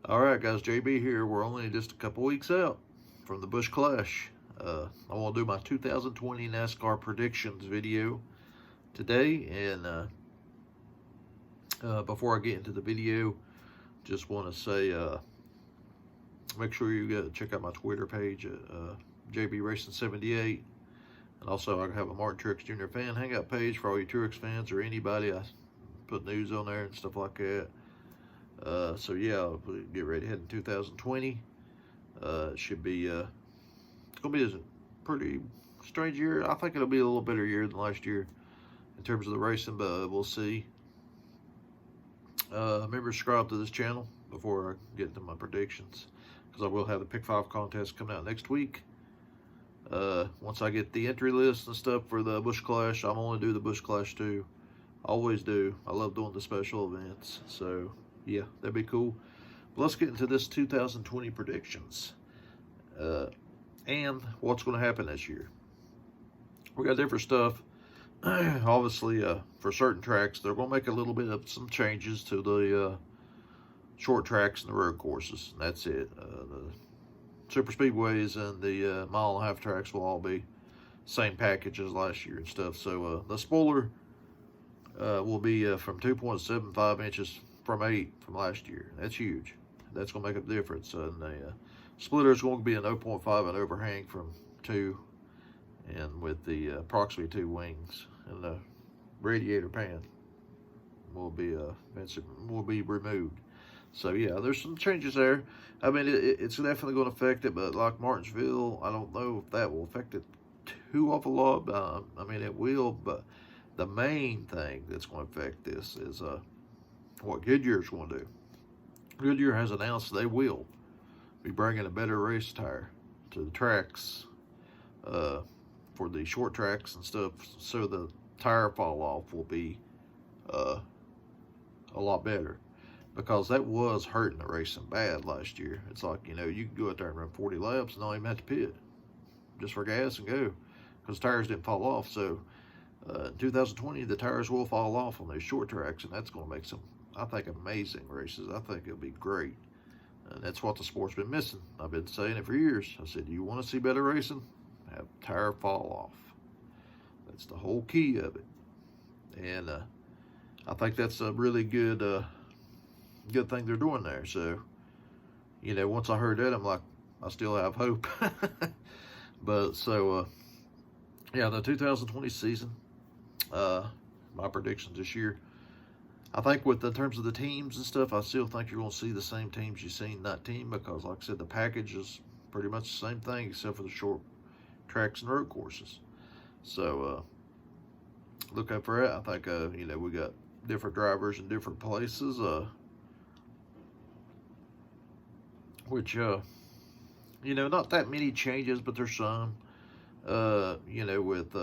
All right, guys, JB here. We're only just a couple weeks out from the Busch Clash. I want to do my 2020 NASCAR predictions video today. And before I get into the video, just want to say make sure you check out my Twitter page at JB Racing 78. And also, I have a Martin Truex Jr. fan hangout page for all you Truex fans or anybody. I put news on there and stuff like that. So yeah, get ready to head in 2020. It should be it's gonna be a pretty strange year. I think it'll be a little better year than last year in terms of the racing, but we'll see. Remember, subscribe to this channel before I get into my predictions, because I will have the Pick 5 contest coming out next week. Once I get the entry list and stuff for the Busch Clash, I'm only do the Busch Clash too. Always do. I love doing the special events. So yeah, that'd be cool. But let's get into this 2020 predictions and what's going to happen this year. We got different stuff. Obviously, for certain tracks, they're going to make a little bit of some changes to the short tracks and the road courses. And that's it. The super speedways and the mile-and-a-half tracks will all be same package as last year and stuff. So the spoiler will be from 2.75 inches from 8 from last year. That's huge. That's going to make a difference. And the splitter is going to be an 0.5 and overhang from 2, and with the approximately 2 wings, and the radiator pan will be removed. So yeah, there's some changes there. I mean, it's definitely going to affect it, but like Martinsville, I don't know if that will affect it too awful lot. I mean, it will, but the main thing that's going to affect this is what Goodyear's going to do. Goodyear has announced they will be bringing a better race tire to the tracks for the short tracks and stuff, so the tire fall off will be a lot better, because that was hurting the racing bad last year. It's like, you know, you could go out there and run 40 laps and not even have to pit just for gas and go, because tires didn't fall off. So in 2020, the tires will fall off on those short tracks, and that's going to make some, I think, amazing races. I think it'll be great. And that's what the sport's been missing. I've been saying it for years. I said, you want to see better racing? Have tire fall off. That's the whole key of it. And I think that's a really good thing they're doing there. So, you know, once I heard that, I'm like, I still have hope. But so, yeah, the 2020 season, my predictions this year, I think in terms of the teams and stuff, I still think you're going to see the same teams you've seen that team, because like I said, the package is pretty much the same thing except for the short tracks and road courses. So look out for it. I think you know, we got different drivers in different places, which you know, not that many changes, but there's some. You know, with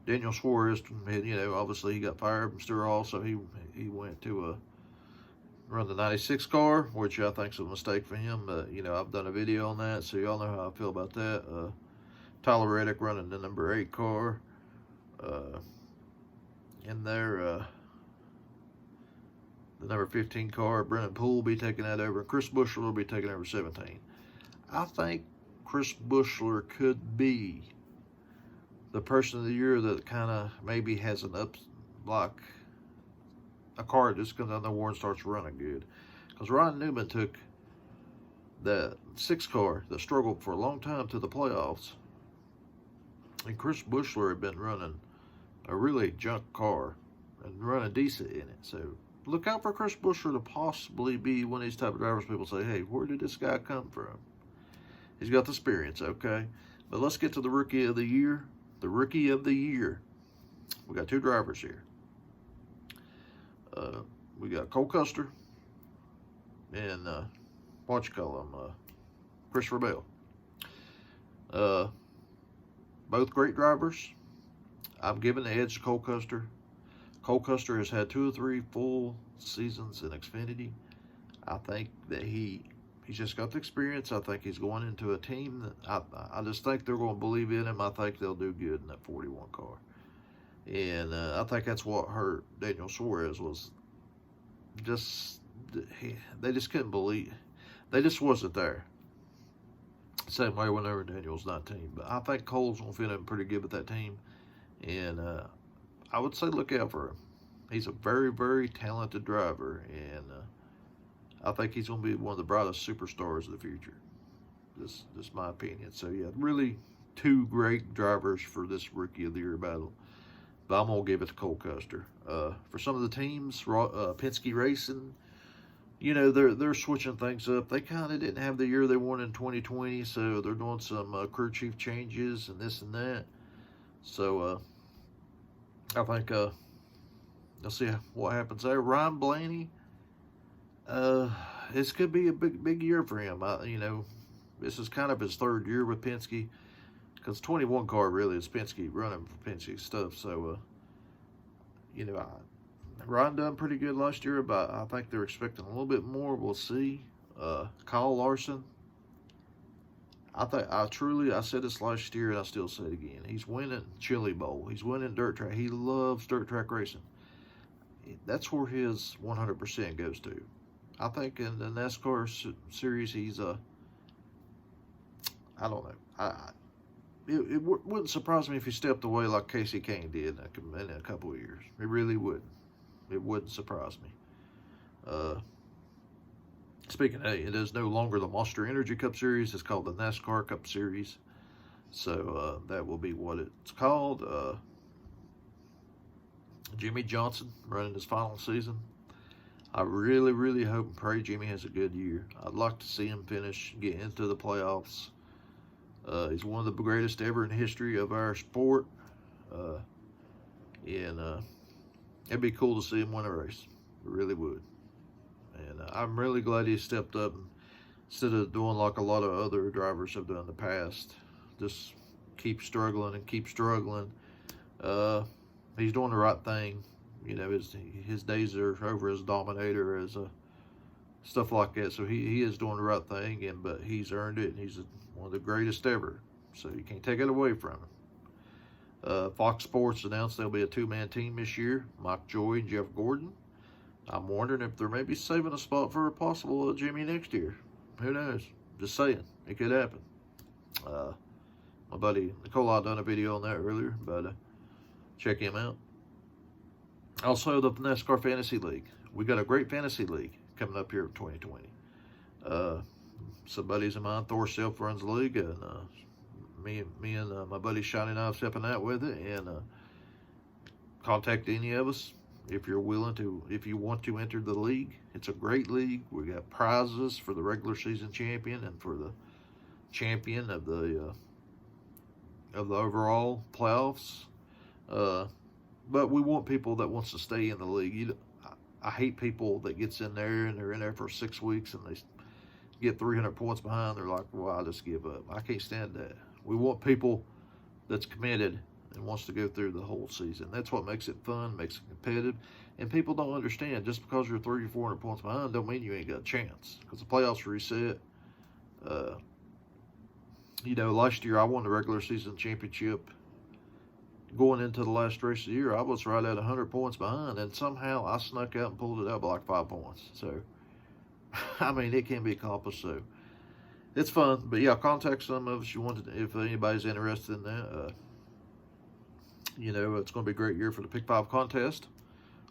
Daniel Suarez, you know, obviously he got fired from Stewart Hall, so he went to run the 96 car, which I think is a mistake for him. You know, I've done a video on that, so y'all know how I feel about that. Tyler Reddick running the number 8 car. In there, the number 15 car, Brennan Poole will be taking that over, and Chris Buescher will be taking over 17. I think Chris Buescher could be the person of the year that kind of maybe has an like a car just comes down the war and starts running good. Because Ryan Newman took that 6 car that struggled for a long time to the playoffs, and Chris Buescher had been running a really junk car and running decent in it. So look out for Chris Buescher to possibly be one of these type of drivers people say, hey, where did this guy come from? He's got the experience, okay? But let's get to the Rookie of the Year. The Rookie of the Year. We got 2 drivers here. We got Cole Custer and what you call him, Christopher Bell. Both great drivers. I'm giving the edge to Cole Custer. Cole Custer has had 2 or 3 full seasons in Xfinity. I think that he's just got the experience. I think he's going into a team that I just think they're going to believe in him. I think they'll do good in that 41 car. And I think that's what hurt Daniel Suarez, was just they just couldn't believe. They just wasn't there. Same way whenever Daniel's 19. But I think Cole's going to fit in pretty good with that team. And I would say look out for him. He's a very, very talented driver. And I think he's going to be one of the brightest superstars of the future. This is my opinion. So, yeah, really two great drivers for this Rookie of the Year battle. But I'm going to give it to Cole Custer. For some of the teams, Penske Racing, you know, they're switching things up. They kind of didn't have the year they wanted in 2020, so they're doing some crew chief changes and this and that. So I think let's see what happens there. Ryan Blaney, this could be a big year for him. You know, this is kind of his third year with Penske, because 21 car really is Penske running for Penske stuff. So you know, Ryan done pretty good last year, but I think they're expecting a little bit more. We'll see. Kyle Larson. I said this last year and I still say it again. He's winning Chili Bowl. He's winning dirt track. He loves dirt track racing. That's where his 100% goes to. I think in the NASCAR series, he's I don't know. It wouldn't surprise me if he stepped away like Casey Kane did in a couple of years. It really wouldn't. It wouldn't surprise me. Speaking of, it is no longer the Monster Energy Cup Series. It's called the NASCAR Cup Series. So that will be what it's called. Jimmy Johnson running his final season. I really, really hope and pray Jimmy has a good year. I'd like to see him get into the playoffs. He's one of the greatest ever in the history of our sport. And it'd be cool to see him win a race. It really would. And I'm really glad he stepped up instead of doing like a lot of other drivers have done in the past. Just keep struggling and keep struggling. He's doing the right thing. You know, his days are over as Dominator, as stuff like that. So he is doing the right thing, but he's earned it, and he's one of the greatest ever. So you can't take it away from him. Fox Sports announced there'll be a two-man team this year, Mike Joy and Jeff Gordon. I'm wondering if they're maybe saving a spot for a possible Jimmy next year. Who knows? Just saying. It could happen. My buddy Nicole, I done a video on that earlier, but check him out. Also, the NASCAR Fantasy League. We got a great fantasy league coming up here in 2020. Some buddies of mine, Thor Self runs the league, and me and my buddy Shiny Knife's helping out with it. And contact any of us if you're willing to, if you want to enter the league. It's a great league. We got prizes for the regular season champion and for the champion of the overall playoffs. But we want people that wants to stay in the league. I hate people that gets in there and they're in there for 6 weeks and they get 300 points behind. They're like, well, I'll just give up. I can't stand that. We want people that's committed and wants to go through the whole season. That's what makes it fun, makes it competitive. And people don't understand, just because you're 300 or 400 points behind don't mean you ain't got a chance, because the playoffs reset. You know, last year I won the regular season championship. Going into the last race of the year, I was right at 100 points behind, and somehow I snuck out and pulled it out by like 5 points. So, I mean, it can be accomplished. So, it's fun. But yeah, contact some of us if anybody's interested in that. You know, it's going to be a great year for the Pick 5 contest.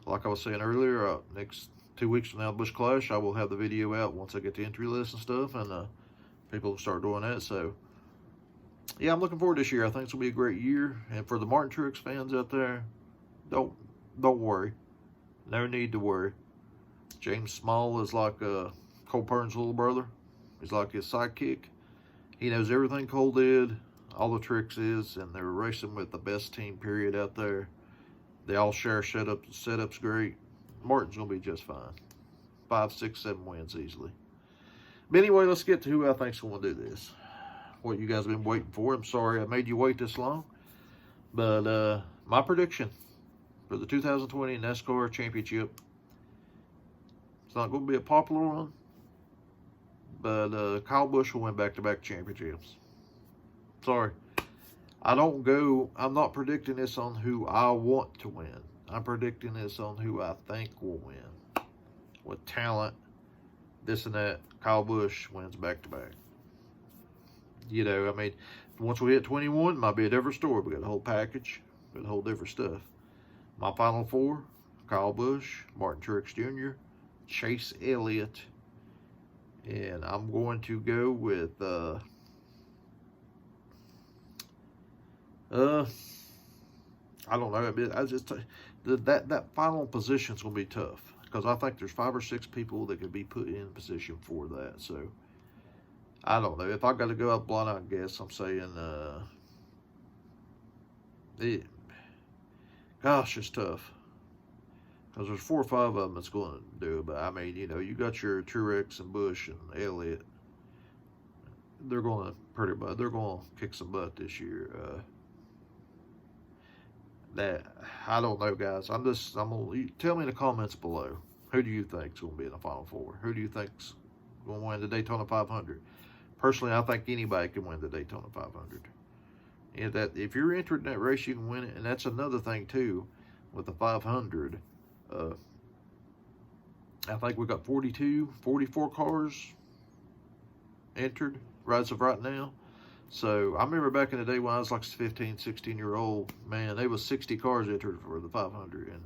Like I was saying earlier, next 2 weeks from now, Busch Clash, I will have the video out once I get the entry list and stuff, and people will start doing that. So, yeah, I'm looking forward to this year. I think it's going to be a great year. And for the Martin Truex fans out there, don't worry. No need to worry. James Small is like Cole Pearn's little brother. He's like his sidekick. He knows everything Cole did, all the tricks is, and they're racing with the best team, period, out there. They all share setups. The setup's great. Martin's going to be just fine. 5, 6, 7 wins easily. But anyway, let's get to who I think's going to do this. What you guys have been waiting for. I'm sorry I made you wait this long. But my prediction for the 2020 NASCAR Championship, it's not going to be a popular one, but Kyle Busch will win back-to-back championships. Sorry. I'm not predicting this on who I want to win. I'm predicting this on who I think will win. With talent this and that. Kyle Busch wins back-to-back. You know, I mean, once we hit 21, might be a different story. We got a whole package, got a whole different stuff. My final four: Kyle Busch, Martin Truex Jr., Chase Elliott, and I'm going to go with I don't know. I just that final position's gonna be tough because I think there's 5 or 6 people that could be put in position for that. So I don't know. If I got to go out blind, I guess I'm saying gosh, it's tough because there's 4 or 5 of them that's going to do it. But I mean, you know, you got your Truex and Busch and Elliott. They're going to kick some butt this year. That I don't know, guys. I'm gonna tell me in the comments below. Who do you think's gonna be in the final 4? Who do you think's gonna win the Daytona 500? Personally, I think anybody can win the Daytona 500. And that if you're entered in that race, you can win it. And that's another thing too with the 500. I think we got 44 cars entered as of right now. So I remember back in the day when I was like 15, 16-year-old, man, there was 60 cars entered for the 500, and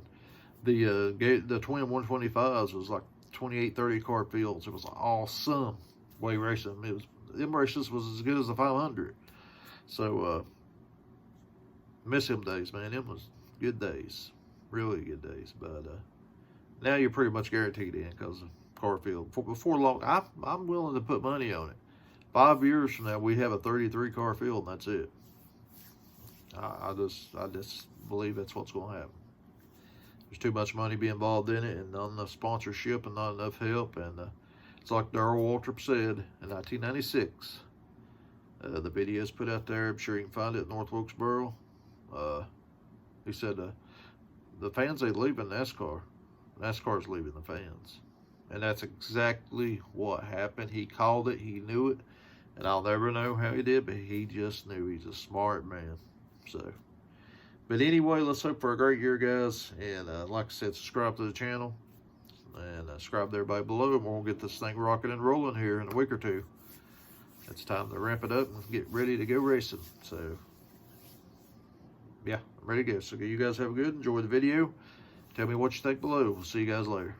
the twin 125s was like 28, 30 car fields. It was awesome way racing. Them races was as good as the 500. So miss them days, man. Them was good days, really good days. But now you're pretty much guaranteed in because of car field. Before long, I'm willing to put money on it. 5 years from now, we have a 33 car field, and that's it. I just believe that's what's going to happen. There's too much money being involved in it, and not enough sponsorship, and not enough help. And it's like Darrell Waltrip said in 1996. The video's put out there. I'm sure you can find it at North Wilkesboro. He said the fans ain't leaving NASCAR. NASCAR's leaving the fans. And that's exactly what happened. He called it. He knew it. And I'll never know how he did, but he just knew. He's a smart man. So, but anyway, let's hope for a great year, guys. And like I said, subscribe to the channel. And subscribe to everybody below. And we'll get this thing rocking and rolling here in a week or two. It's time to ramp it up and get ready to go racing. So, yeah, I'm ready to go. So, you guys have a good, enjoy the video. Tell me what you think below. We'll see you guys later.